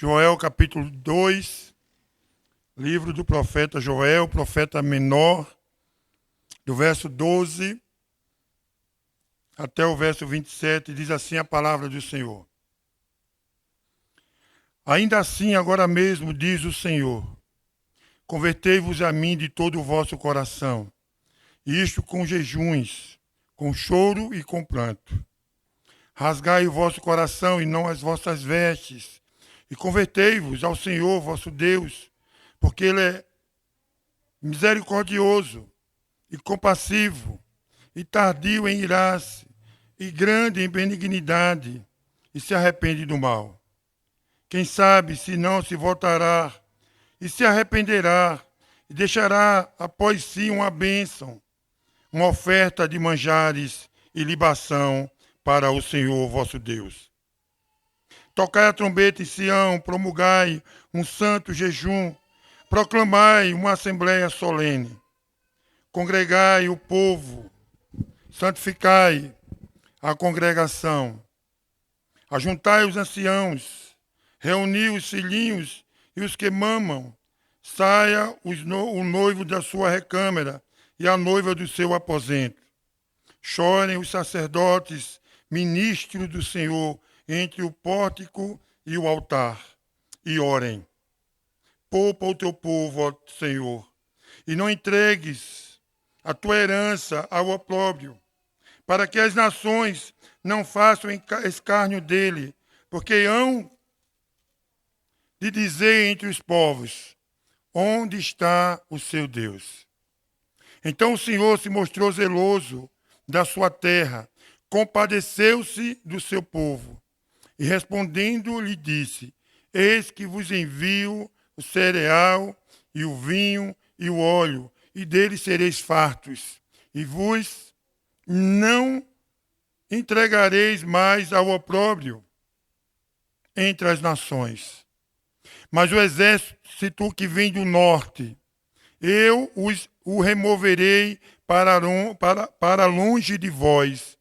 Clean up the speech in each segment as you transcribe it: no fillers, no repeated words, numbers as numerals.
Joel capítulo 2, livro do profeta Joel, profeta menor, do verso 12 até o verso 27, diz assim a palavra do Senhor. Ainda assim, agora mesmo, diz o Senhor, convertei-vos a mim de todo o vosso coração, isto com jejuns, com choro e com pranto. Rasgai o vosso coração e não as vossas vestes, e convertei-vos ao Senhor vosso Deus, porque Ele é misericordioso e compassivo, e tardio em irar-se, e grande em benignidade, e se arrepende do mal. Quem sabe se não se voltará, e se arrependerá, e deixará após si uma bênção, uma oferta de manjares e libação para o Senhor vosso Deus. Tocai a trombeta em Sião, promulgai um santo jejum, proclamai uma assembleia solene. Congregai o povo, santificai a congregação. Ajuntai os anciãos, reuni os filhinhos e os que mamam. Saia o noivo da sua recâmara e a noiva do seu aposento. Chorem os sacerdotes, ministros do Senhor, entre o pórtico e o altar, e orem. Poupa o teu povo, ó Senhor, e não entregues a tua herança ao opróbrio, para que as nações não façam escárnio dele, porque hão de dizer entre os povos, onde está o seu Deus? Então o Senhor se mostrou zeloso da sua terra, compadeceu-se do seu povo, e respondendo lhe disse, eis que vos envio o cereal e o vinho e o óleo, e deles sereis fartos, e vos não entregareis mais ao opróbrio entre as nações. Mas o exército que vem do norte, eu o removerei para longe de vós.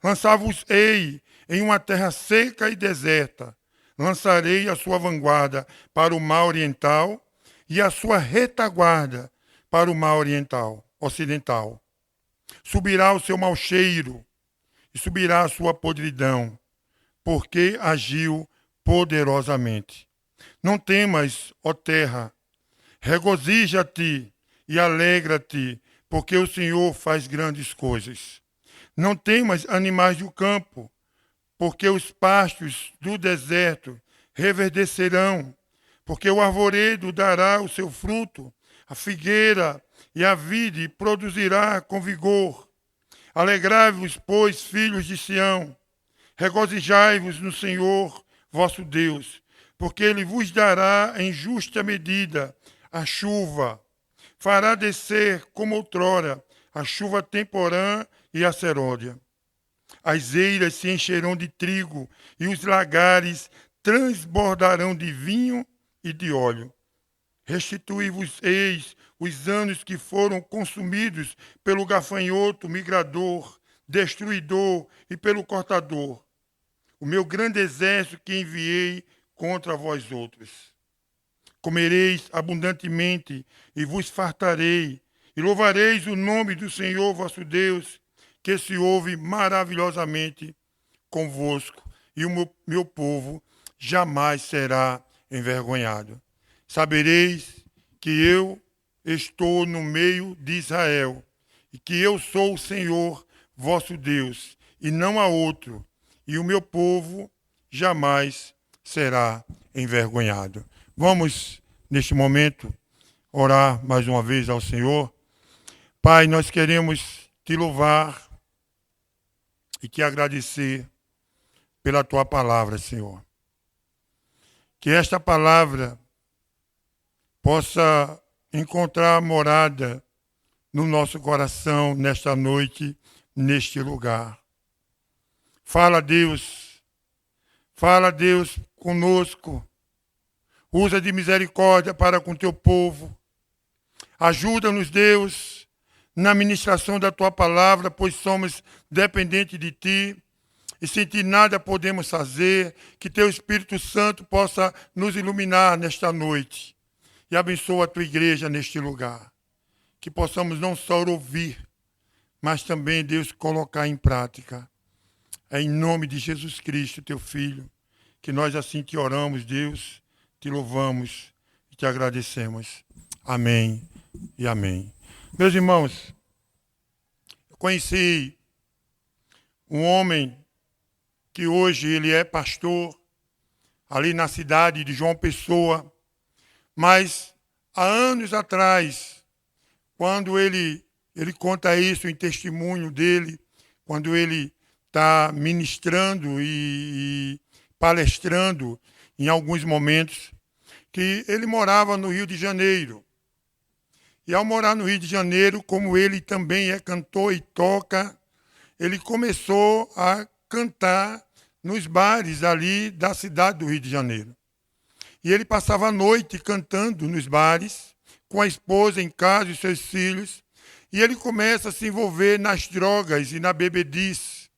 Lançar-vos-ei em uma terra seca e deserta. Lançarei a sua vanguarda para o mar oriental e a sua retaguarda para o mar ocidental. Subirá o seu mau cheiro e subirá a sua podridão, porque agiu poderosamente. Não temas, ó terra, regozija-te e alegra-te, porque o Senhor faz grandes coisas. Não temas, animais do campo, porque os pastos do deserto reverdecerão, porque o arvoredo dará o seu fruto, a figueira e a vide produzirá com vigor. Alegrai-vos, pois, filhos de Sião, regozijai-vos no Senhor vosso Deus, porque Ele vos dará em justa medida a chuva, fará descer como outrora a chuva temporã e a serôdia. As eiras se encherão de trigo e os lagares transbordarão de vinho e de óleo. Restituí-vos-eis os anos que foram consumidos pelo gafanhoto migrador, destruidor e pelo cortador, o meu grande exército que enviei contra vós outros. Comereis abundantemente e vos fartarei, e louvareis o nome do Senhor vosso Deus, que se ouve maravilhosamente convosco, e o meu povo jamais será envergonhado. Sabereis que eu estou no meio de Israel, e que eu sou o Senhor vosso Deus, e não há outro, e o meu povo jamais será envergonhado. Vamos, neste momento, orar mais uma vez ao Senhor. Pai, nós queremos te louvar e te agradecer pela tua palavra, Senhor. Que esta palavra possa encontrar morada no nosso coração nesta noite, neste lugar. Fala, Deus conosco. Usa de misericórdia para com teu povo. Ajuda-nos, Deus, na ministração da tua palavra, pois somos dependentes de ti. e sentir nada podemos fazer, que teu Espírito Santo possa nos iluminar nesta noite. E abençoa a tua igreja neste lugar. Que possamos não só ouvir, mas também, Deus, colocar em prática. É em nome de Jesus Cristo, teu Filho, que nós assim te oramos, Deus, te louvamos e te agradecemos. Amém e amém. Meus irmãos, eu conheci um homem que hoje ele é pastor ali na cidade de João Pessoa, mas há anos atrás, quando ele conta isso em testemunho dele, quando ele está ministrando e palestrando em alguns momentos, que ele morava no Rio de Janeiro. E ao morar no Rio de Janeiro, como ele também é cantor e toca, ele começou a cantar nos bares ali da cidade do Rio de Janeiro. E ele passava a noite cantando nos bares, com a esposa em casa e seus filhos, e ele começa a se envolver nas drogas e na bebedice,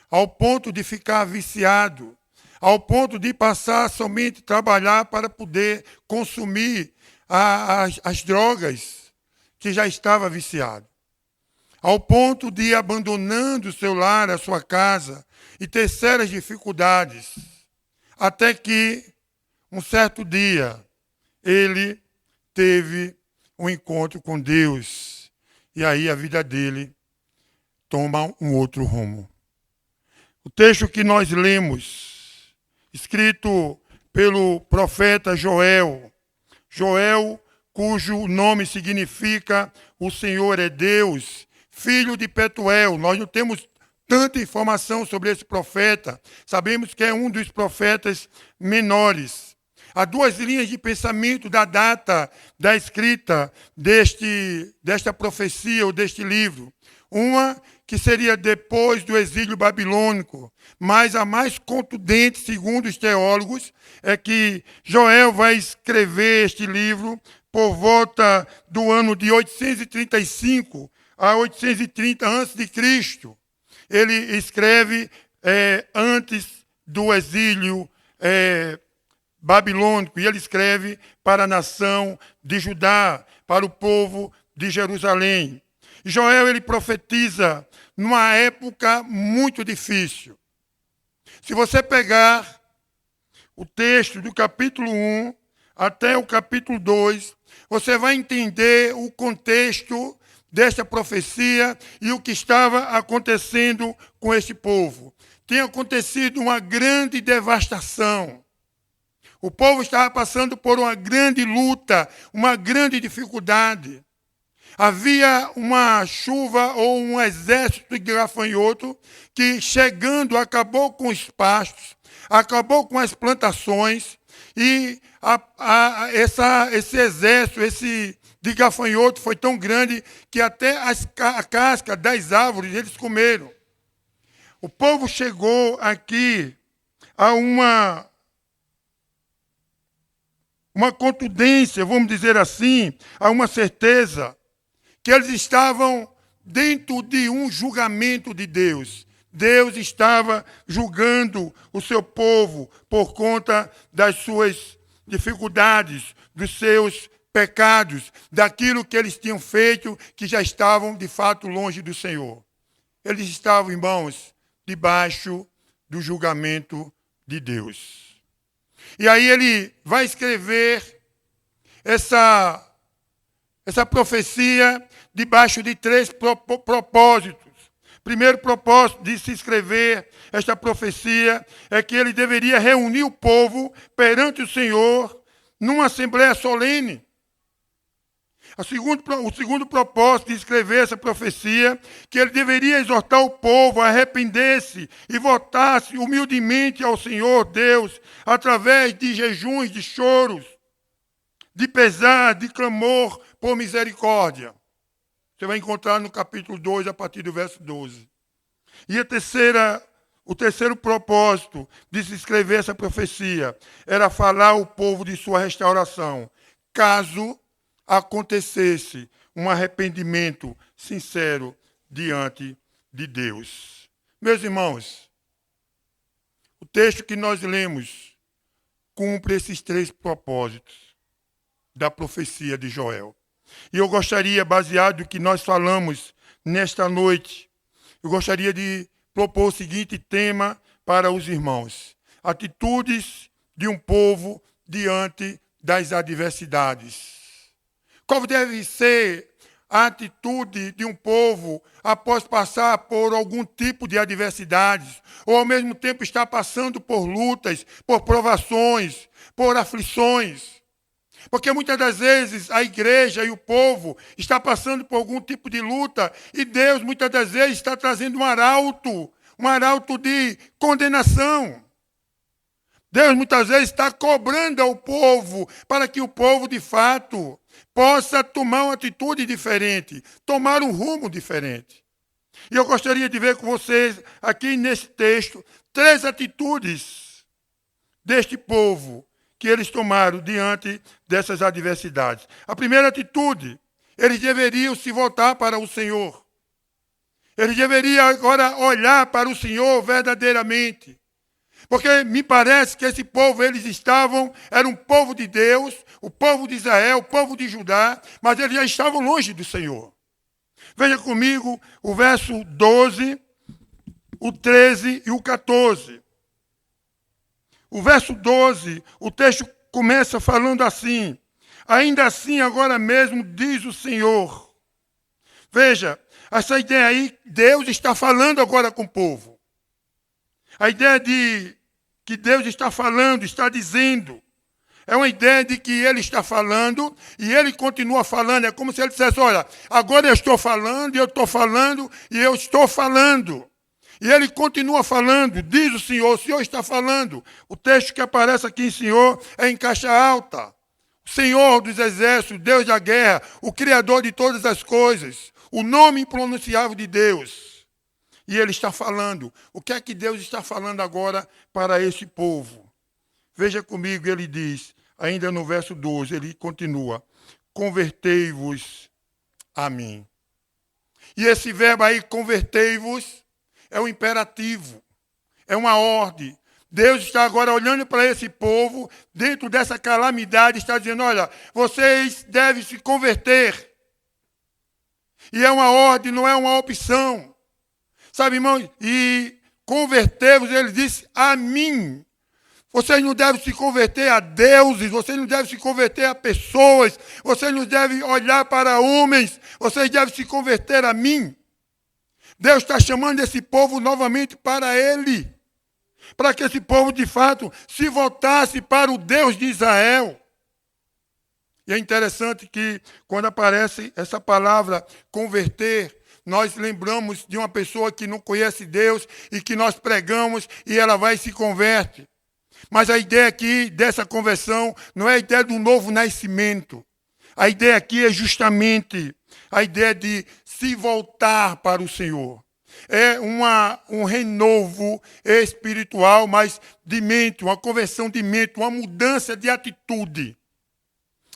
ao ponto de ficar viciado, ao ponto de passar somente a trabalhar para poder consumir as drogas que já estava viciado. Ao ponto de ir abandonando o seu lar, a sua casa, e ter sérias dificuldades, até que, um certo dia, ele teve um encontro com Deus, e aí a vida dele toma um outro rumo. O texto que nós lemos, escrito pelo profeta Joel, cujo nome significa o Senhor é Deus, filho de Petuel. Nós não temos tanta informação sobre esse profeta, sabemos que é um dos profetas menores. Há duas linhas de pensamento da data da escrita desta profecia ou deste livro. Uma que seria depois do exílio babilônico, mas a mais contundente, segundo os teólogos, é que Joel vai escrever este livro por volta do ano de 835 a 830 a.C. Ele escreve antes do exílio babilônico, e ele escreve para a nação de Judá, para o povo de Jerusalém. Joel, ele profetiza numa época muito difícil. Se você pegar o texto do capítulo 1 até o capítulo 2, você vai entender o contexto desta profecia e o que estava acontecendo com este povo. Tinha acontecido uma grande devastação. O povo estava passando por uma grande luta, uma grande dificuldade. Havia uma chuva ou um exército de gafanhoto que, chegando, acabou com os pastos, acabou com as plantações, e esse exército, de gafanhoto foi tão grande que até a casca das árvores eles comeram. O povo chegou aqui a uma contundência, vamos dizer assim, a uma certeza, que eles estavam dentro de um julgamento de Deus. Deus estava julgando o seu povo por conta das suas dificuldades, dos seus pecados, daquilo que eles tinham feito, que já estavam, de fato, longe do Senhor. Eles estavam, irmãos, debaixo do julgamento de Deus. E aí ele vai escrever essa profecia debaixo de 3 propósitos. Primeiro propósito de se escrever esta profecia é que ele deveria reunir o povo perante o Senhor numa assembleia solene. O segundo propósito de escrever essa profecia, que ele deveria exortar o povo a arrepender-se e voltar-se humildemente ao Senhor Deus, através de jejuns, de choros, de pesar, de clamor por misericórdia. Você vai encontrar no capítulo 2, a partir do verso 12. E o terceiro propósito de se escrever essa profecia era falar ao povo de sua restauração, caso acontecesse um arrependimento sincero diante de Deus. Meus irmãos, texto que nós lemos cumpre esses 3 propósitos da profecia de Joel. E eu gostaria, baseado no que nós falamos nesta noite, eu gostaria de propor o seguinte tema para os irmãos: atitudes de um povo diante das adversidades. Qual deve ser a atitude de um povo após passar por algum tipo de adversidades, ou ao mesmo tempo estar passando por lutas, por provações, por aflições? Porque muitas das vezes a igreja e o povo está passando por algum tipo de luta e Deus muitas das vezes está trazendo um arauto de condenação. Deus muitas vezes está cobrando ao povo para que o povo de fato possa tomar uma atitude diferente, tomar um rumo diferente. E eu gostaria de ver com vocês aqui nesse texto 3 atitudes deste povo que eles tomaram diante dessas adversidades. A primeira atitude, eles deveriam se voltar para o Senhor. Eles deveriam agora olhar para o Senhor verdadeiramente. Porque me parece que esse povo, era um povo de Deus, o povo de Israel, o povo de Judá, mas eles já estavam longe do Senhor. Veja comigo o verso 12, o 13 e o 14. O verso 12, o texto começa falando assim: ainda assim, agora mesmo, diz o Senhor. Veja, essa ideia aí, Deus está falando agora com o povo. A ideia de que Deus está falando, está dizendo, é uma ideia de que Ele está falando e Ele continua falando. É como se Ele dissesse: olha, agora eu estou falando, eu estou falando e eu estou falando. E Ele continua falando, diz o Senhor está falando. O texto que aparece aqui em Senhor é em caixa alta. O Senhor dos exércitos, Deus da guerra, o Criador de todas as coisas, o nome impronunciável de Deus. E Ele está falando. O que é que Deus está falando agora para esse povo? Veja comigo, Ele diz, ainda no verso 12, Ele continua: convertei-vos a mim. E esse verbo aí, convertei-vos, é um imperativo, é uma ordem. Deus está agora olhando para esse povo, dentro dessa calamidade, está dizendo: olha, vocês devem se converter. E é uma ordem, não é uma opção. Sabe, irmãos? E converter-vos, ele disse, a mim. Vocês não devem se converter a deuses, vocês não devem se converter a pessoas, vocês não devem olhar para homens, vocês devem se converter a mim. Deus está chamando esse povo novamente para Ele, para que esse povo, de fato, se voltasse para o Deus de Israel. E é interessante que, quando aparece essa palavra converter, nós lembramos de uma pessoa que não conhece Deus e que nós pregamos e ela vai e se converte. Mas a ideia aqui dessa conversão não é a ideia do novo nascimento. A ideia aqui é justamente a ideia de se voltar para o Senhor. É um renovo espiritual, mas de mente, uma conversão de mente, uma mudança de atitude,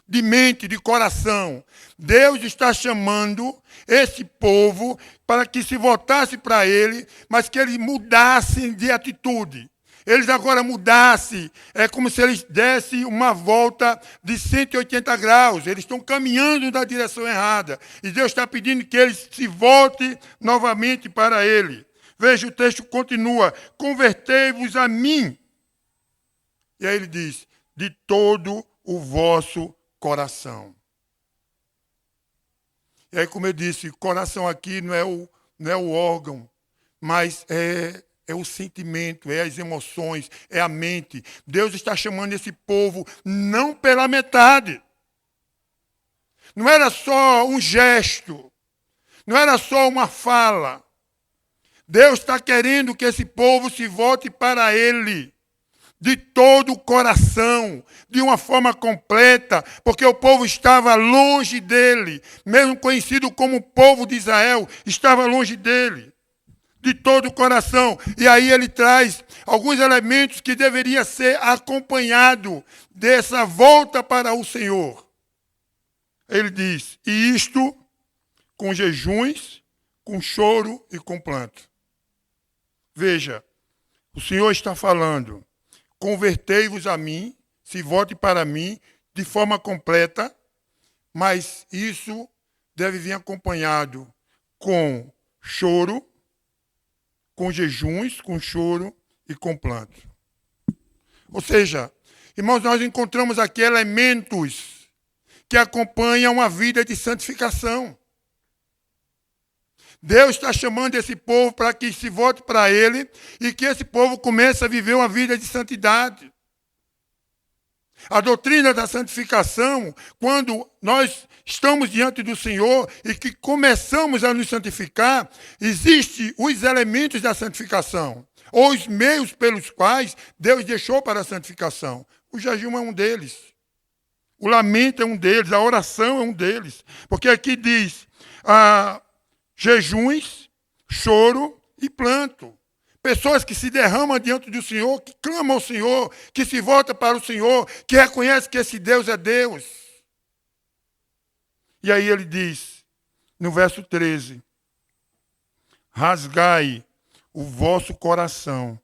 de mente, de coração. Deus está chamando esse povo para que se voltasse para Ele, mas que eles mudassem de atitude. Eles agora mudassem, é como se eles dessem uma volta de 180 graus. Eles estão caminhando na direção errada. E Deus está pedindo que eles se voltem novamente para Ele. Veja, o texto continua: convertei-vos a mim. E aí ele diz: de todo o vosso coração. E aí, como eu disse, coração aqui não é o órgão, mas é o sentimento, é as emoções, é a mente. Deus está chamando esse povo não pela metade. Não era só um gesto, não era só uma fala. Deus está querendo que esse povo se volte para Ele, de todo o coração, de uma forma completa, porque o povo estava longe dele, mesmo conhecido como povo de Israel, estava longe dele. De todo o coração. E aí ele traz alguns elementos que deveriam ser acompanhados dessa volta para o Senhor. Ele diz: e isto com jejuns, com choro e com planto. Veja, O Senhor está falando, convertei-vos a mim, se volte para mim de forma completa, mas isso deve vir acompanhado com choro, com jejuns, com choro e com planto. Ou seja, irmãos, nós encontramos aqui elementos que acompanham a vida de santificação. Deus está chamando esse povo para que se volte para Ele e que esse povo comece a viver uma vida de santidade. A doutrina da santificação, quando nós estamos diante do Senhor e que começamos a nos santificar, existem os elementos da santificação, ou os meios pelos quais Deus deixou para a santificação. O jejum é um deles. O lamento é um deles, a oração é um deles. Porque aqui diz jejuns, choro e planto. Pessoas que se derramam diante do Senhor, que clamam ao Senhor, que se voltam para o Senhor, que reconhecem que esse Deus é Deus. E aí ele diz, no verso 13, rasgai o vosso coração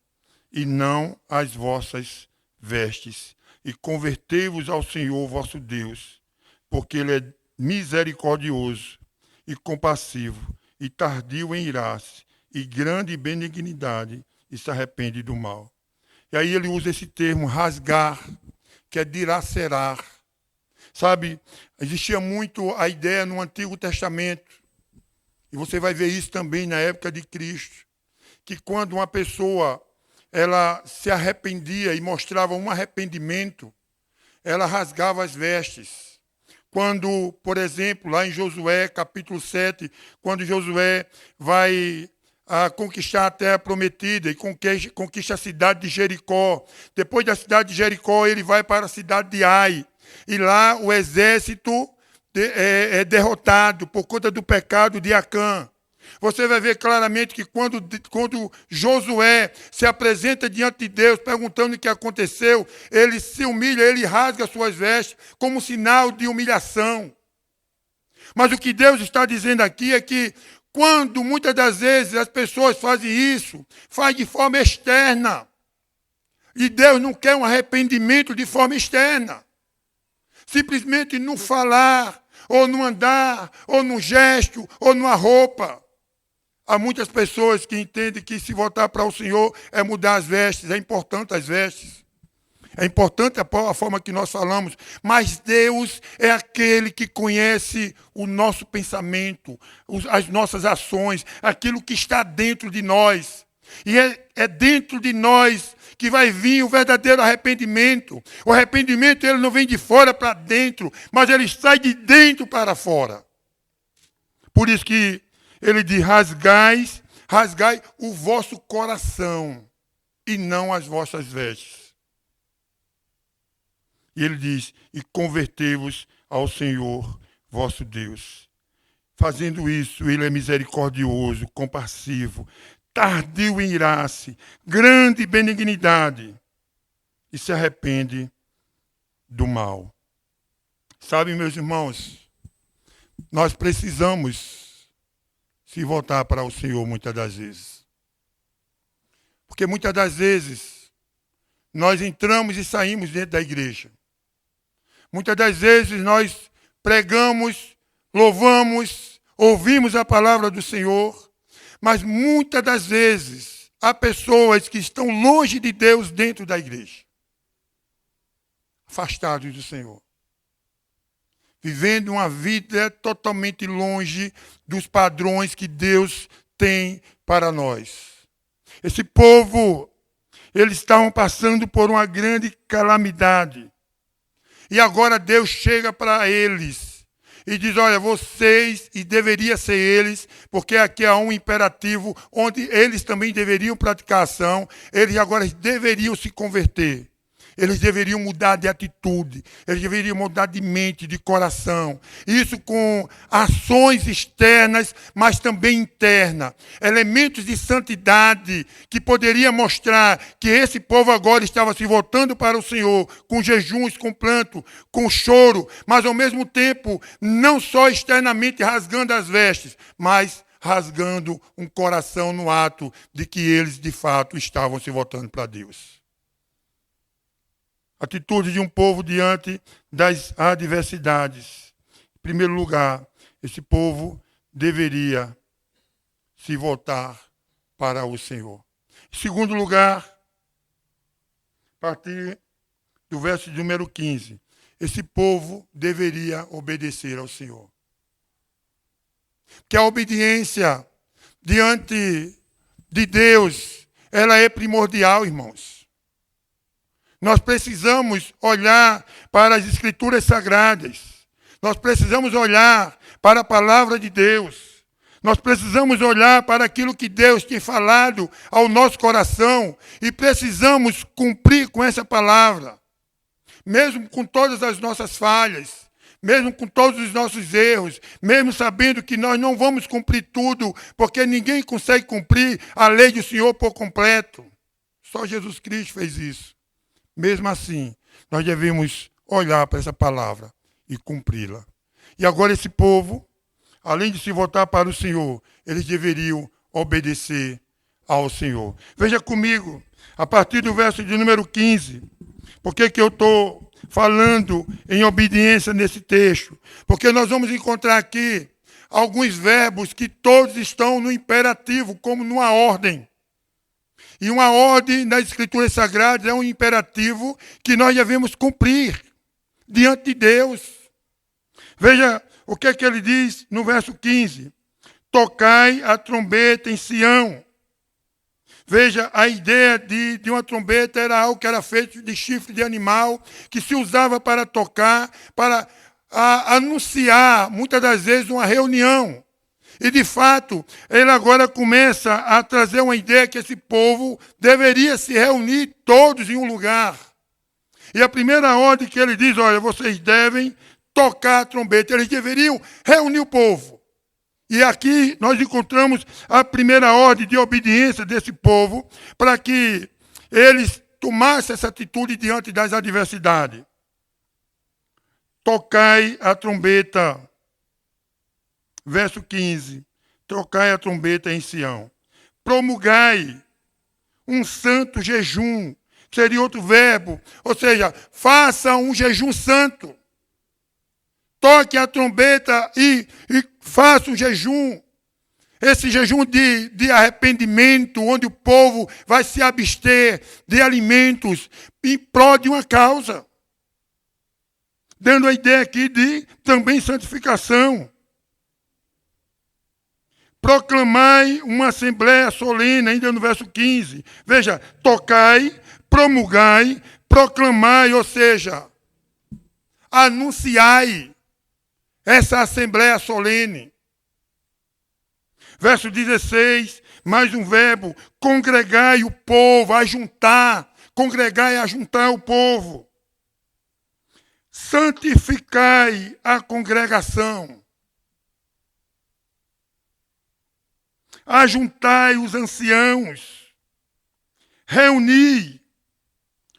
e não as vossas vestes, e convertei-vos ao Senhor vosso Deus, porque Ele é misericordioso e compassivo, e tardio em irar-se, e grande benignidade, e se arrepende do mal. E aí ele usa esse termo, rasgar, que é dilacerar. Sabe, existia muito a ideia no Antigo Testamento, e você vai ver isso também na época de Cristo, que quando uma pessoa ela se arrependia e mostrava um arrependimento, ela rasgava as vestes. Quando, por exemplo, lá em Josué, capítulo 7, quando Josué vai conquistar a terra prometida e conquista a cidade de Jericó. Depois da cidade de Jericó, ele vai para a cidade de Ai. E lá o exército é derrotado por conta do pecado de Acã. Você vai ver claramente que quando Josué se apresenta diante de Deus, perguntando o que aconteceu, ele se humilha, ele rasga suas vestes como sinal de humilhação. Mas o que Deus está dizendo aqui é que quando muitas das vezes as pessoas fazem isso, faz de forma externa. E Deus não quer um arrependimento de forma externa. Simplesmente no falar, ou no andar, ou no gesto, ou numa roupa. Há muitas pessoas que entendem que se voltar para o Senhor é mudar as vestes. É importante as vestes. É importante a forma que nós falamos. Mas Deus é aquele que conhece o nosso pensamento, as nossas ações, aquilo que está dentro de nós. E é dentro de nós que vai vir o verdadeiro arrependimento. O arrependimento ele não vem de fora para dentro, mas ele sai de dentro para fora. Por isso que ele diz, rasgai o vosso coração e não as vossas vestes. E ele diz, e convertei-vos ao Senhor vosso Deus. Fazendo isso, ele é misericordioso, compassivo, tardio em irar-se, grande benignidade, e se arrepende do mal. Sabe, meus irmãos, nós precisamos se voltar para o Senhor muitas das vezes. Porque muitas das vezes nós entramos e saímos dentro da igreja. Muitas das vezes nós pregamos, louvamos, ouvimos a palavra do Senhor, mas muitas das vezes há pessoas que estão longe de Deus dentro da igreja, afastados do Senhor, vivendo uma vida totalmente longe dos padrões que Deus tem para nós. Esse povo, eles estavam passando por uma grande calamidade. E agora Deus chega para eles e diz, olha, vocês, e deveria ser eles, porque aqui há um imperativo onde eles também deveriam praticar ação, eles agora deveriam se converter. Eles deveriam mudar de atitude, eles deveriam mudar de mente, de coração. Isso com ações externas, mas também internas. Elementos de santidade que poderia mostrar que esse povo agora estava se voltando para o Senhor, com jejuns, com planto, com choro, mas ao mesmo tempo, não só externamente rasgando as vestes, mas rasgando um coração no ato de que eles, de fato, estavam se voltando para Deus. Atitude de um povo diante das adversidades. Em primeiro lugar, esse povo deveria se voltar para o Senhor. Em segundo lugar, a partir do verso de número 15, esse povo deveria obedecer ao Senhor. Que a obediência diante de Deus, ela é primordial, irmãos. Nós precisamos olhar para as Escrituras Sagradas. Nós precisamos olhar para a palavra de Deus. Nós precisamos olhar para aquilo que Deus tem falado ao nosso coração e precisamos cumprir com essa palavra. Mesmo com todas as nossas falhas, mesmo com todos os nossos erros, mesmo sabendo que nós não vamos cumprir tudo, porque ninguém consegue cumprir a lei do Senhor por completo. Só Jesus Cristo fez isso. Mesmo assim, nós devemos olhar para essa palavra e cumpri-la. E agora esse povo, além de se voltar para o Senhor, eles deveriam obedecer ao Senhor. Veja comigo, a partir do verso de número 15, por que eu estou falando em obediência nesse texto? Porque nós vamos encontrar aqui alguns verbos que todos estão no imperativo, como numa ordem. E uma ordem nas Escrituras Sagradas é um imperativo que nós devemos cumprir diante de Deus. Veja o que ele diz no verso 15. Tocai a trombeta em Sião. Veja, a ideia de uma trombeta era algo que era feito de chifre de animal, que se usava para tocar, para anunciar, muitas das vezes, uma reunião. E, de fato, ele agora começa a trazer uma ideia que esse povo deveria se reunir todos em um lugar. E a primeira ordem que ele diz, olha, vocês devem tocar a trombeta. Eles deveriam reunir o povo. E aqui nós encontramos a primeira ordem de obediência desse povo para que eles tomassem essa atitude diante das adversidades. Tocai a trombeta. Verso 15. Tocai a trombeta em Sião. Promulgai um santo jejum. Seria outro verbo. Ou seja, faça um jejum santo. Toque a trombeta e faça um jejum. Esse jejum de arrependimento, onde o povo vai se abster de alimentos em prol de uma causa. Dando a ideia aqui de também santificação. Proclamai uma assembleia solene, ainda no verso 15. Veja, tocai, promulgai, proclamai, ou seja, anunciai essa assembleia solene. Verso 16, mais um verbo, congregai o povo, ajuntar, congregai e ajuntar o povo. Santificai a congregação. Ajuntai os anciãos, reuni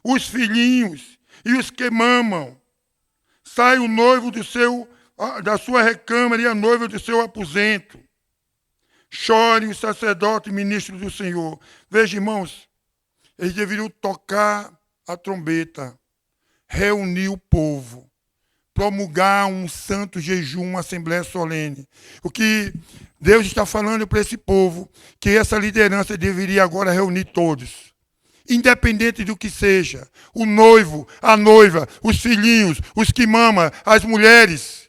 os filhinhos e os que mamam. Sai o noivo da sua recâmara e a noiva do seu aposento. Chore o sacerdote e ministro do Senhor. Veja, irmãos, eles deveriam tocar a trombeta, reunir o povo, promulgar um santo jejum, uma assembleia solene. O que Deus está falando para esse povo, que essa liderança deveria agora reunir todos, independente do que seja, o noivo, a noiva, os filhinhos, os que mamam, as mulheres,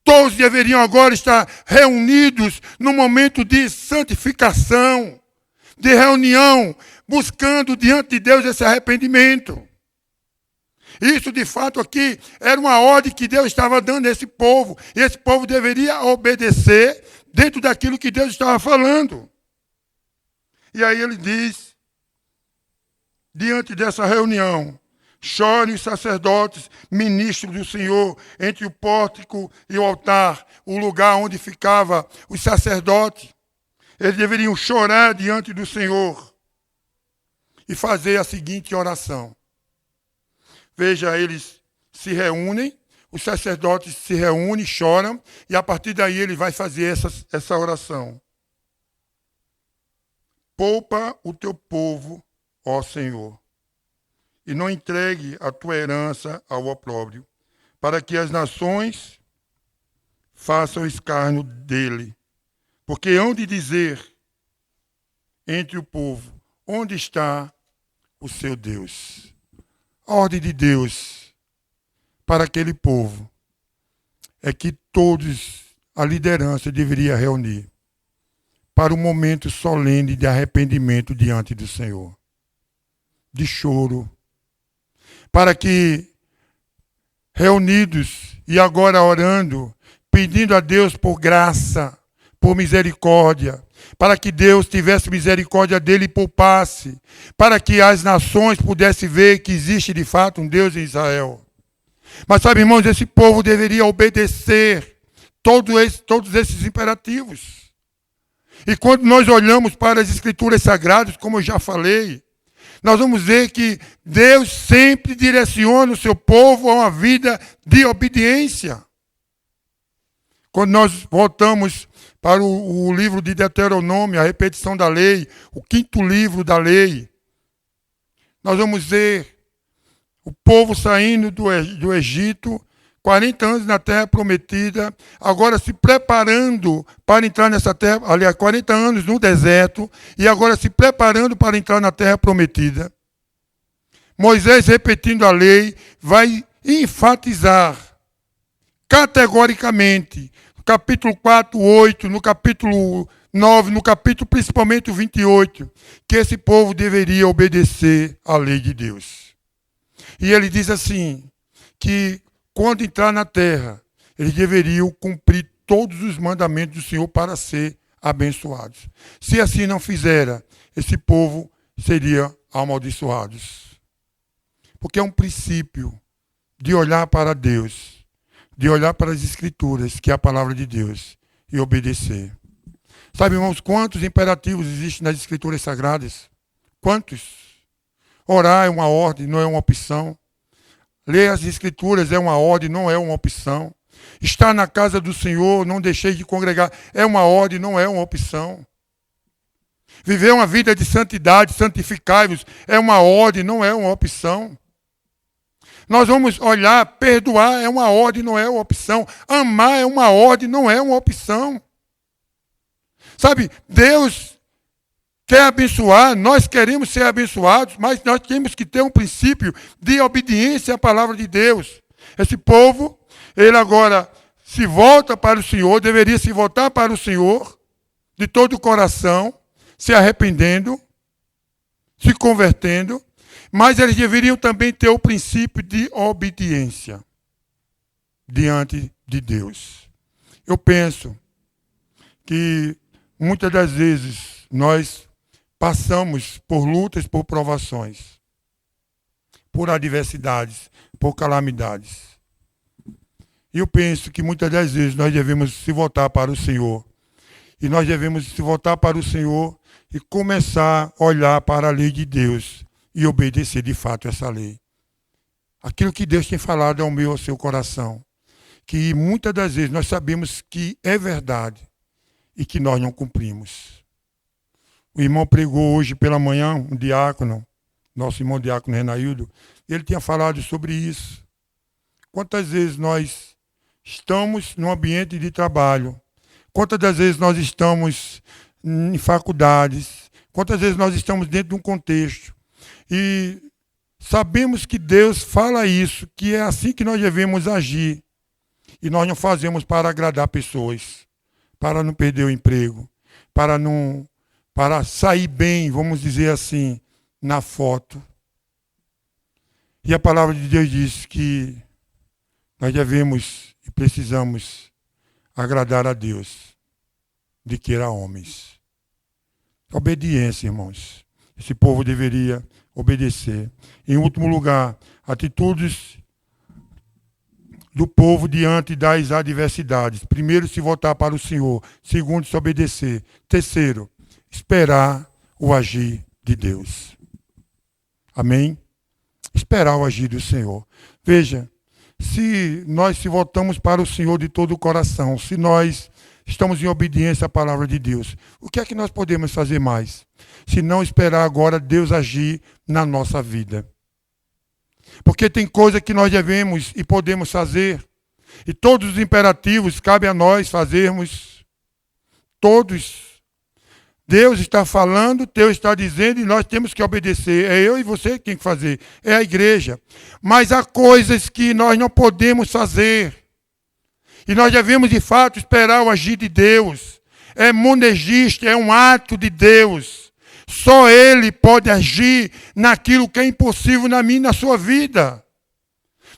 todos deveriam agora estar reunidos num momento de santificação, de reunião, buscando diante de Deus esse arrependimento. Isso, de fato, aqui era uma ordem que Deus estava dando a esse povo. E esse povo deveria obedecer dentro daquilo que Deus estava falando. E aí ele diz, diante dessa reunião, chorem os sacerdotes, ministros do Senhor, entre o pórtico e o altar, o lugar onde ficavam os sacerdotes. Eles deveriam chorar diante do Senhor e fazer a seguinte oração. Veja, eles se reúnem, os sacerdotes se reúnem, choram, e a partir daí ele vai fazer essa oração. poupa o teu povo, ó Senhor, e não entregue a tua herança ao opróbrio, para que as nações façam escárnio dele. Porque hão de dizer entre o povo, onde está o seu Deus? A ordem de Deus para aquele povo é que todos, a liderança deveria reunir para um momento solene de arrependimento diante do Senhor, de choro, para que, reunidos e agora orando, pedindo a Deus por graça, por misericórdia, para que Deus tivesse misericórdia dele e poupasse, para que as nações pudessem ver que existe de fato um Deus em Israel. Mas sabe, irmãos, esse povo deveria obedecer todos esses imperativos. E quando nós olhamos para as Escrituras Sagradas, como eu já falei, nós vamos ver que Deus sempre direciona o seu povo a uma vida de obediência. Quando nós voltamos para o livro de Deuteronômio, a repetição da lei, o 5º livro da lei, nós vamos ver o povo saindo do Egito, 40 anos na terra prometida, agora se preparando para entrar nessa terra, aliás, 40 anos no deserto, e agora se preparando para entrar na terra prometida. Moisés, repetindo a lei, vai enfatizar categoricamente, no capítulo 4, 8, no capítulo 9, no capítulo principalmente o 28, que esse povo deveria obedecer à lei de Deus. E ele diz assim, que quando entrar na terra, eles deveriam cumprir todos os mandamentos do Senhor para ser abençoados. Se assim não fizera, esse povo seria amaldiçoado. Porque é um princípio de olhar para Deus, de olhar para as Escrituras, que é a palavra de Deus, e obedecer. Sabe, irmãos, quantos imperativos existem nas Escrituras Sagradas? Quantos? Orar é uma ordem, não é uma opção. Ler as Escrituras é uma ordem, não é uma opção. Estar na casa do Senhor, não deixei de congregar, é uma ordem, não é uma opção. Viver uma vida de santidade, santificai-vos, é uma ordem, não é uma opção. Nós vamos olhar, perdoar é uma ordem, não é uma opção. Amar é uma ordem, não é uma opção. Sabe, Deus quer abençoar, nós queremos ser abençoados, mas nós temos que ter um princípio de obediência à palavra de Deus. Esse povo, ele agora se volta para o Senhor, deveria se voltar para o Senhor de todo o coração, se arrependendo, se convertendo, mas eles deveriam também ter o princípio de obediência diante de Deus. Eu penso que muitas das vezes nós passamos por lutas, por provações, por adversidades, por calamidades. E eu penso que muitas das vezes nós devemos se voltar para o Senhor. E nós devemos se voltar para o Senhor e começar a olhar para a lei de Deus e obedecer de fato essa lei. Aquilo que Deus tem falado ao meu, ao seu coração. Que muitas das vezes nós sabemos que é verdade e que nós não cumprimos. O irmão pregou hoje pela manhã, um diácono, nosso irmão diácono Renaildo, ele tinha falado sobre isso. Quantas vezes nós estamos num ambiente de trabalho, quantas das vezes nós estamos em faculdades, quantas vezes nós estamos dentro de um contexto e sabemos que Deus fala isso, que é assim que nós devemos agir, e nós não fazemos para agradar pessoas, para não perder o emprego, para sair bem, vamos dizer assim, na foto. E a palavra de Deus diz que nós devemos e precisamos agradar a Deus, de que a homens. Obediência, irmãos. Esse povo deveria obedecer. Em último lugar, atitudes do povo diante das adversidades. Primeiro, se voltar para o Senhor. Segundo, se obedecer. Terceiro, esperar o agir de Deus. Amém? Esperar o agir do Senhor. Veja, se nós se voltamos para o Senhor de todo o coração, se nós estamos em obediência à palavra de Deus. O que é que nós podemos fazer mais? Se não esperar agora Deus agir na nossa vida. Porque tem coisa que nós devemos e podemos fazer. E todos os imperativos cabe a nós fazermos. Todos. Deus está falando, Deus está dizendo e nós temos que obedecer. É eu e você que tem que fazer. É a igreja. Mas há coisas que nós não podemos fazer. E nós devemos, de fato, esperar o agir de Deus. É monergista, é um ato de Deus. Só Ele pode agir naquilo que é impossível na minha e na sua vida.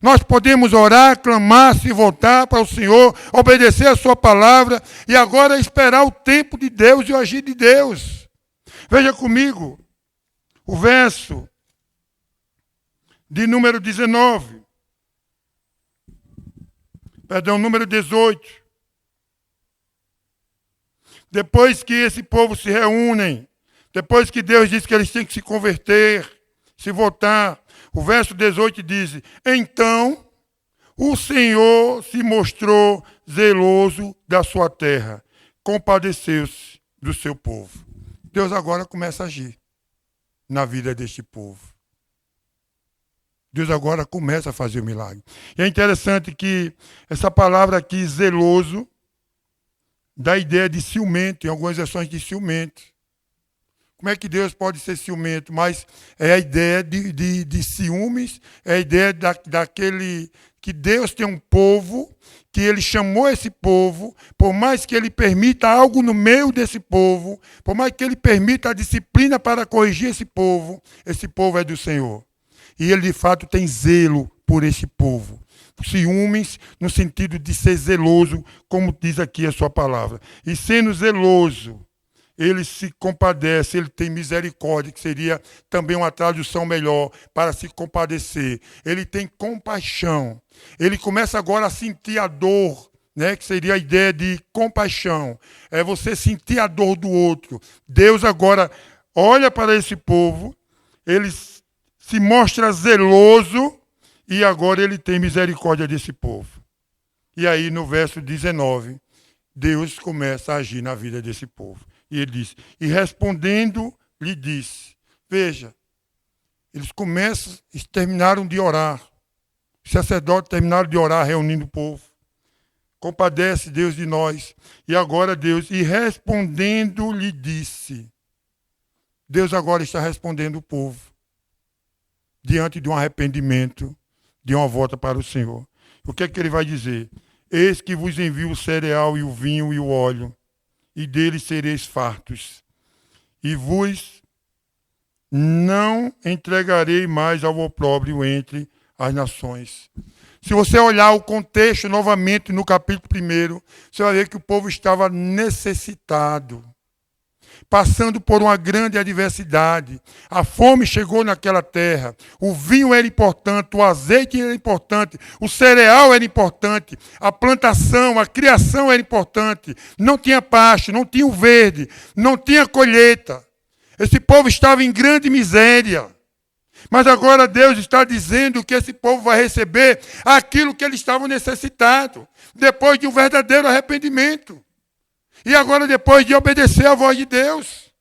Nós podemos orar, clamar, se voltar para o Senhor, obedecer a sua palavra e agora esperar o tempo de Deus e o agir de Deus. Veja comigo o verso de número 19. Perdão, número 18. Depois que esse povo se reúnem, depois que Deus diz que eles têm que se converter, se voltar, o verso 18 diz: então o Senhor se mostrou zeloso da sua terra, compadeceu-se do seu povo. Deus agora começa a agir na vida deste povo. Deus agora começa a fazer o milagre. E é interessante que essa palavra aqui, zeloso, dá a ideia de ciumento, em algumas versões de ciumento. Como é que Deus pode ser ciumento? Mas é a ideia de ciúmes, é a ideia daquele que Deus tem um povo, que Ele chamou esse povo, por mais que Ele permita algo no meio desse povo, por mais que Ele permita a disciplina para corrigir esse povo é do Senhor. E Ele, de fato, tem zelo por esse povo. Ciúmes no sentido de ser zeloso, como diz aqui a sua palavra. E sendo zeloso, Ele se compadece, Ele tem misericórdia, que seria também uma tradução melhor para se compadecer. Ele tem compaixão. Ele começa agora a sentir a dor, né, que seria a ideia de compaixão. É você sentir a dor do outro. Deus agora olha para esse povo, Ele se mostra zeloso e agora Ele tem misericórdia desse povo. E aí no verso 19, Deus começa a agir na vida desse povo. E ele diz, e respondendo, lhe disse, veja, eles terminaram de orar. Os sacerdotes terminaram de orar, reunindo o povo. Compadece Deus de nós. E agora Deus, e respondendo, lhe disse. Deus agora está respondendo o povo. Diante de um arrependimento, de uma volta para o Senhor. O que é que ele vai dizer? Eis que vos envio o cereal e o vinho e o óleo, e deles sereis fartos. E vos não entregarei mais ao opróbrio entre as nações. Se você olhar o contexto novamente no capítulo 1, você vai ver que o povo estava necessitado, passando por uma grande adversidade. A fome chegou naquela terra. O vinho era importante, o azeite era importante, o cereal era importante, a plantação, a criação era importante. Não tinha pasto, não tinha o verde, não tinha colheita. Esse povo estava em grande miséria. Mas agora Deus está dizendo que esse povo vai receber aquilo que eles estavam necessitados, depois de um verdadeiro arrependimento. E agora, depois de obedecer à voz de Deus.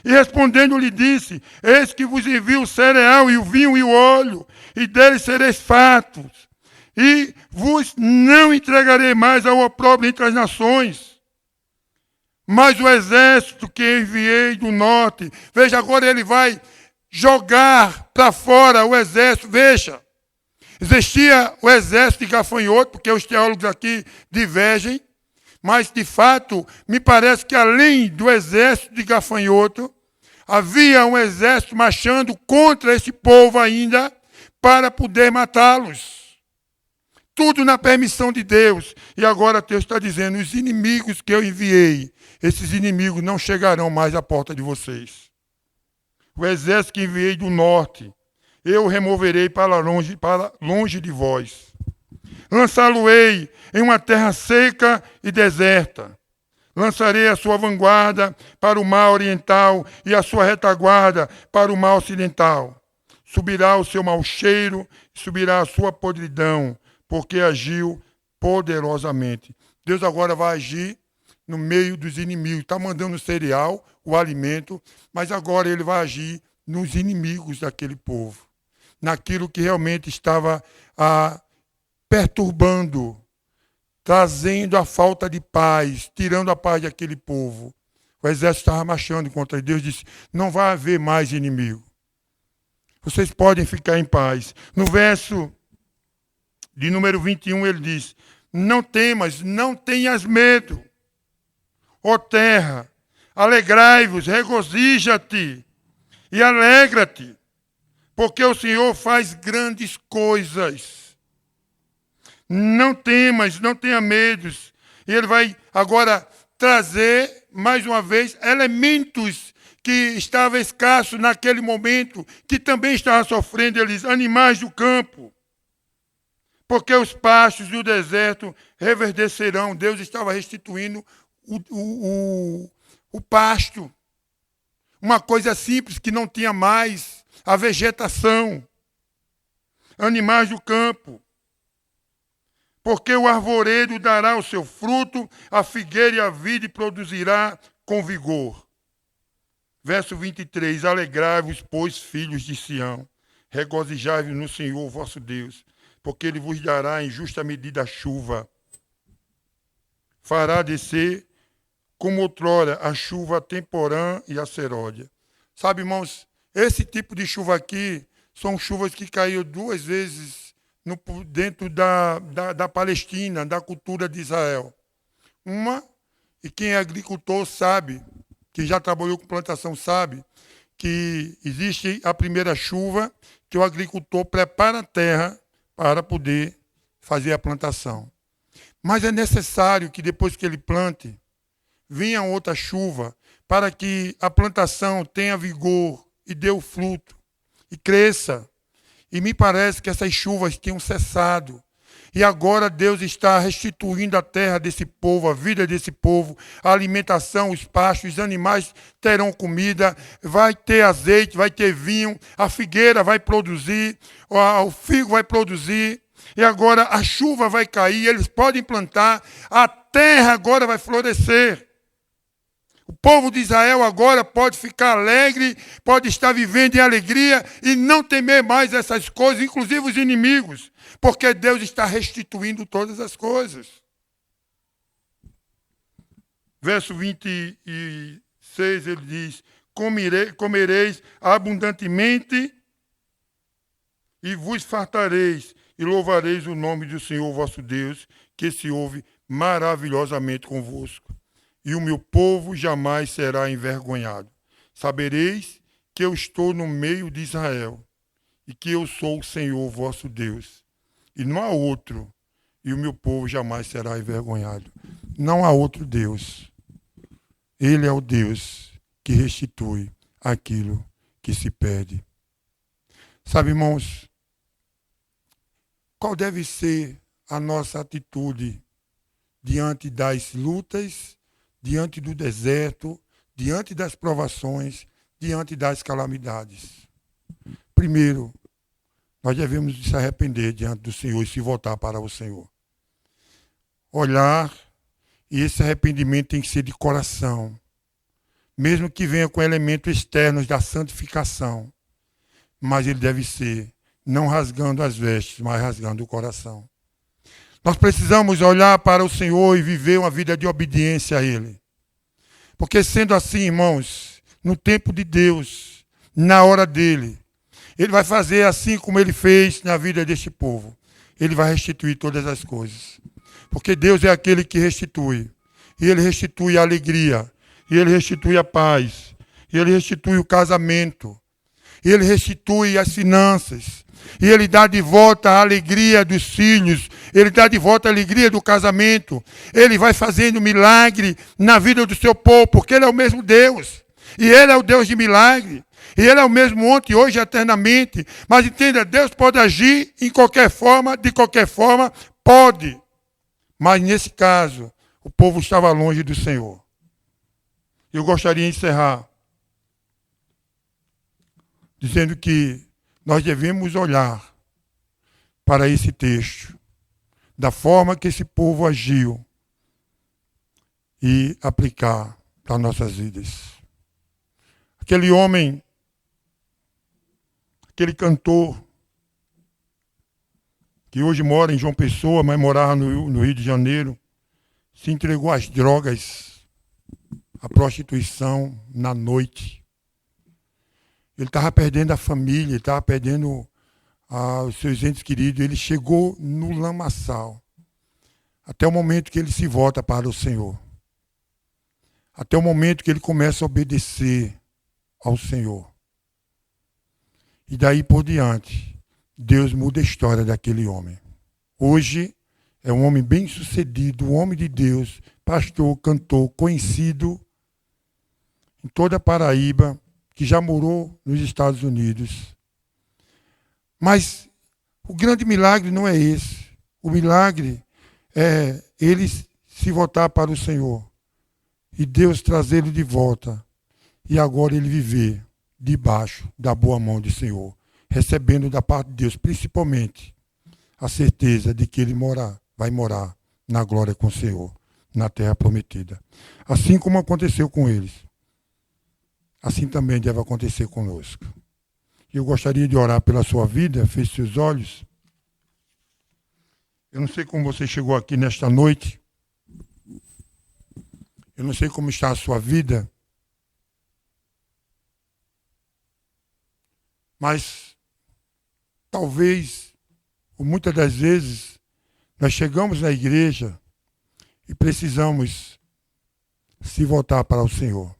E respondendo, lhe disse, eis que vos envio o cereal e o vinho e o óleo, e deles sereis fartos. E vos não entregarei mais ao opróbrio entre as nações. Mas o exército que enviei do norte, veja, agora ele vai jogar para fora o exército, veja. Existia o exército de gafanhoto, porque os teólogos aqui divergem. Mas, de fato, me parece que além do exército de gafanhoto, havia um exército marchando contra esse povo ainda para poder matá-los. Tudo na permissão de Deus. E agora Deus está dizendo, os inimigos que eu enviei, esses inimigos não chegarão mais à porta de vocês. O exército que enviei do norte, eu removerei para longe de vós. Lançá-lo-ei em uma terra seca e deserta. Lançarei a sua vanguarda para o mar oriental e a sua retaguarda para o mar ocidental. Subirá o seu mau cheiro, subirá a sua podridão, porque agiu poderosamente. Deus agora vai agir no meio dos inimigos. Está mandando o cereal, o alimento, mas agora ele vai agir nos inimigos daquele povo. Naquilo que realmente estava perturbando, trazendo a falta de paz, tirando a paz daquele povo. O exército estava marchando contra Deus, disse, não vai haver mais inimigo. Vocês podem ficar em paz. No verso de número 21, ele diz, não temas, não tenhas medo. Ó terra, alegrai-vos, regozija-te e alegra-te, porque o Senhor faz grandes coisas. Não temas, não tenha medos. E ele vai agora trazer, mais uma vez, elementos que estavam escassos naquele momento, que também estavam sofrendo, eles, animais do campo. Porque os pastos do deserto reverdecerão. Deus estava restituindo o pasto. Uma coisa simples que não tinha mais, a vegetação. Animais do campo. Porque o arvoredo dará o seu fruto, a figueira e a vide produzirá com vigor. Verso 23, alegrai-vos, pois, filhos de Sião, regozijai-vos no Senhor vosso Deus, porque ele vos dará em justa medida a chuva. Fará descer, como outrora, a chuva temporã e a seródia. Sabe, irmãos, esse tipo de chuva aqui são chuvas que caíram 2 vezes dentro da Palestina, da cultura de Israel. Uma, e quem é agricultor sabe, quem já trabalhou com plantação sabe, que existe a primeira chuva que o agricultor prepara a terra para poder fazer a plantação. Mas é necessário que depois que ele plante, venha outra chuva para que a plantação tenha vigor e dê o fruto e cresça. E me parece que essas chuvas tinham cessado. E agora Deus está restituindo a terra desse povo, a vida desse povo, a alimentação, os pastos, os animais terão comida, vai ter azeite, vai ter vinho, a figueira vai produzir, o figo vai produzir, e agora a chuva vai cair, eles podem plantar, a terra agora vai florescer. O povo de Israel agora pode ficar alegre, pode estar vivendo em alegria e não temer mais essas coisas, inclusive os inimigos, porque Deus está restituindo todas as coisas. Verso 26, ele diz, comereis abundantemente e vos fartareis e louvareis o nome do Senhor vosso Deus, que se ouve maravilhosamente convosco. E o meu povo jamais será envergonhado. Sabereis que eu estou no meio de Israel, e que eu sou o Senhor vosso Deus. E não há outro, e o meu povo jamais será envergonhado. Não há outro Deus. Ele é o Deus que restitui aquilo que se perde. Sabe, irmãos, qual deve ser a nossa atitude diante das lutas, diante do deserto, diante das provações, diante das calamidades? Primeiro, nós devemos se arrepender diante do Senhor e se voltar para o Senhor. Olhar, e esse arrependimento tem que ser de coração, mesmo que venha com elementos externos da santificação, mas ele deve ser não rasgando as vestes, mas rasgando o coração. Nós precisamos olhar para o Senhor e viver uma vida de obediência a Ele. Porque sendo assim, irmãos, no tempo de Deus, na hora dEle, Ele vai fazer assim como Ele fez na vida deste povo. Ele vai restituir todas as coisas. Porque Deus é aquele que restitui. E Ele restitui a alegria. E Ele restitui a paz. E Ele restitui o casamento. E Ele restitui as finanças. E Ele dá de volta a alegria dos filhos. Ele dá de volta a alegria do casamento. Ele vai fazendo milagre na vida do seu povo, porque Ele é o mesmo Deus. E Ele é o Deus de milagre. E Ele é o mesmo ontem, hoje e eternamente. Mas entenda, Deus pode agir em qualquer forma, de qualquer forma, pode. Mas nesse caso, o povo estava longe do Senhor. Eu gostaria de encerrar dizendo que nós devemos olhar para esse texto, da forma que esse povo agiu, e aplicar para nossas vidas. Aquele homem, aquele cantor, que hoje mora em João Pessoa, mas morava no Rio de Janeiro, se entregou às drogas, à prostituição na noite. Ele estava perdendo a família, ele estava perdendo os seus entes queridos. Ele chegou no lamaçal, até o momento que ele se volta para o Senhor. Até o momento que ele começa a obedecer ao Senhor. E daí por diante, Deus muda a história daquele homem. Hoje é um homem bem-sucedido, um homem de Deus, pastor, cantor, conhecido em toda a Paraíba, que já morou nos Estados Unidos. Mas o grande milagre não é esse. O milagre é ele se voltar para o Senhor e Deus trazê-lo de volta. E agora ele viver debaixo da boa mão do Senhor, recebendo da parte de Deus, principalmente, a certeza de que ele vai morar na glória com o Senhor, na terra prometida. Assim como aconteceu com eles, assim também deve acontecer conosco. Eu gostaria de orar pela sua vida, feche seus olhos. Eu não sei como você chegou aqui nesta noite. Eu não sei como está a sua vida. Mas talvez, ou muitas das vezes, nós chegamos na igreja e precisamos se voltar para o Senhor.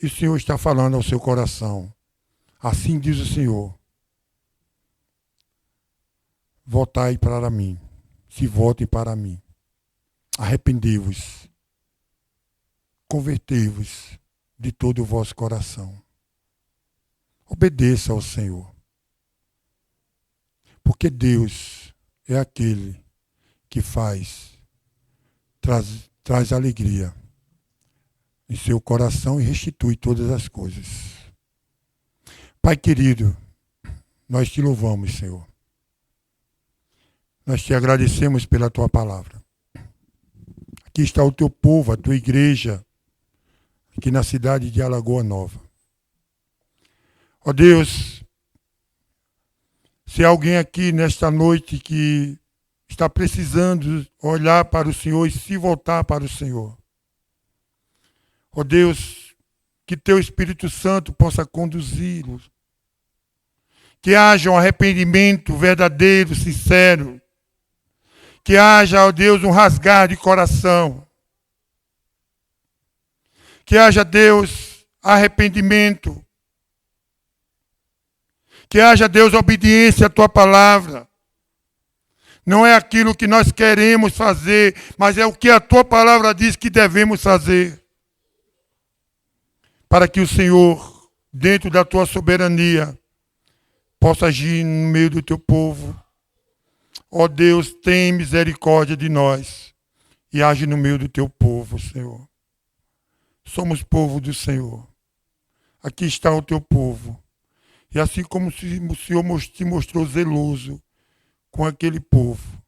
E o Senhor está falando ao seu coração. Assim diz o Senhor. Voltai para mim. Se voltem para mim. Arrependei-vos. Convertei-vos de todo o vosso coração. Obedeça ao Senhor. Porque Deus é aquele que traz alegria em seu coração e restitui todas as coisas. Pai querido, nós te louvamos, Senhor. Nós te agradecemos pela tua palavra. Aqui está o teu povo, a tua igreja, aqui na cidade de Alagoa Nova. Ó Deus, se há alguém aqui nesta noite que está precisando olhar para o Senhor e se voltar para o Senhor, ó Deus, que teu Espírito Santo possa conduzi-los, que haja um arrependimento verdadeiro, sincero, que haja, ó Deus, um rasgar de coração, que haja, Deus, arrependimento, que haja, Deus, obediência à tua palavra. Não é aquilo que nós queremos fazer, mas é o que a tua palavra diz que devemos fazer. Para que o Senhor, dentro da tua soberania, possa agir no meio do teu povo. Ó Deus, tem misericórdia de nós e age no meio do teu povo, Senhor. Somos povo do Senhor. Aqui está o teu povo. E assim como o Senhor te mostrou zeloso com aquele povo,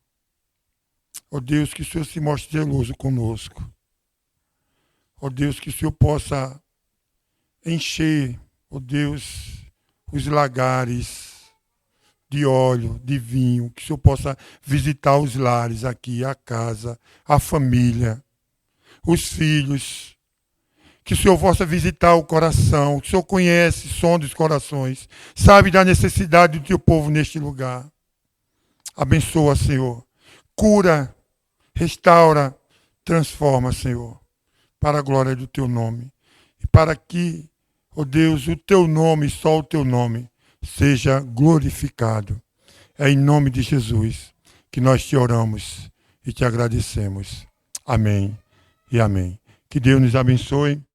ó Deus, que o Senhor se mostre zeloso conosco. Ó Deus, que o Senhor possa encher, ó Deus, os lagares de óleo, de vinho, que o Senhor possa visitar os lares aqui, a casa, a família, os filhos, que o Senhor possa visitar o coração, que o Senhor conhece, sonda os corações, sabe da necessidade do teu povo neste lugar. Abençoa, Senhor. Cura, restaura, transforma, Senhor, para a glória do teu nome. E para que, ó Deus, o teu nome, só o teu nome, seja glorificado. É em nome de Jesus que nós te oramos e te agradecemos. Amém e amém. Que Deus nos abençoe.